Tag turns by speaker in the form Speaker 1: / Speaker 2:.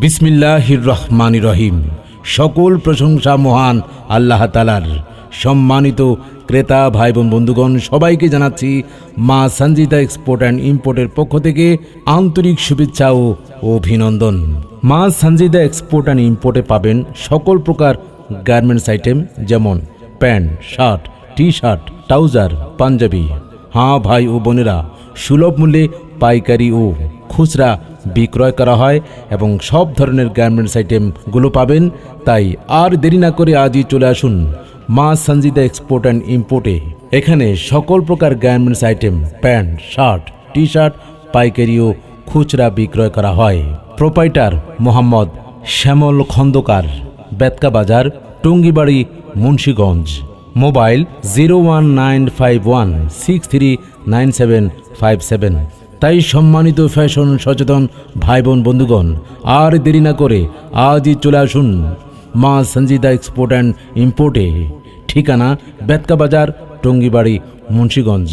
Speaker 1: বিসমিল্লাহির রহমানির রহিম। সকল প্রশংসা মহান আল্লাহ তাআলার। সম্মানিত ক্রেতা ভাই বোন বন্ধুগণ, সবাইকে জানাচ্ছি মা সঞ্জিতা এক্সপোর্ট অ্যান্ড ইম্পোর্টের পক্ষ থেকে আন্তরিক শুভেচ্ছা ও অভিনন্দন। মা সঞ্জিতা এক্সপোর্ট অ্যান্ড ইম্পোর্টে পাবেন সকল প্রকার গার্মেন্টস আইটেম, যেমন pant, shirt, T shirt, trouser, panjabi. হ্যাঁ ভাই ও বোনেরা, সুলভ মূল্যে পাইকারি ও খুচরা বিক্রয় করা হয় এবং সব ধরনের গার্মেন্টস আইটেমগুলো পাবেন। তাই আর দেরি না করে আজই চলে আসুন মা সঞ্জিতা এক্সপোর্ট অ্যান্ড ইম্পোর্টে। এখানে সকল প্রকার garments item, pant, shirt, T shirt পাইকারি ও খুচরা বিক্রয় করা হয়। প্রোপাইটার মোহাম্মদ শ্যামল খন্দকার, বেতকা বাজার, টুঙ্গিবাড়ি, মুন্সিগঞ্জ। মোবাইল 01951639757। তাই সম্মানিত ফ্যাশন সচেতন ভাই বোন বন্ধুগণ, আর দেরি না করে আজই চলে আসুন মা সঞ্জিতা এক্সপোর্ট অ্যান্ড ইম্পোর্টে। ঠিকানা বেতকা বাজার, টুঙ্গিবাড়ি, মুন্সিগঞ্জ।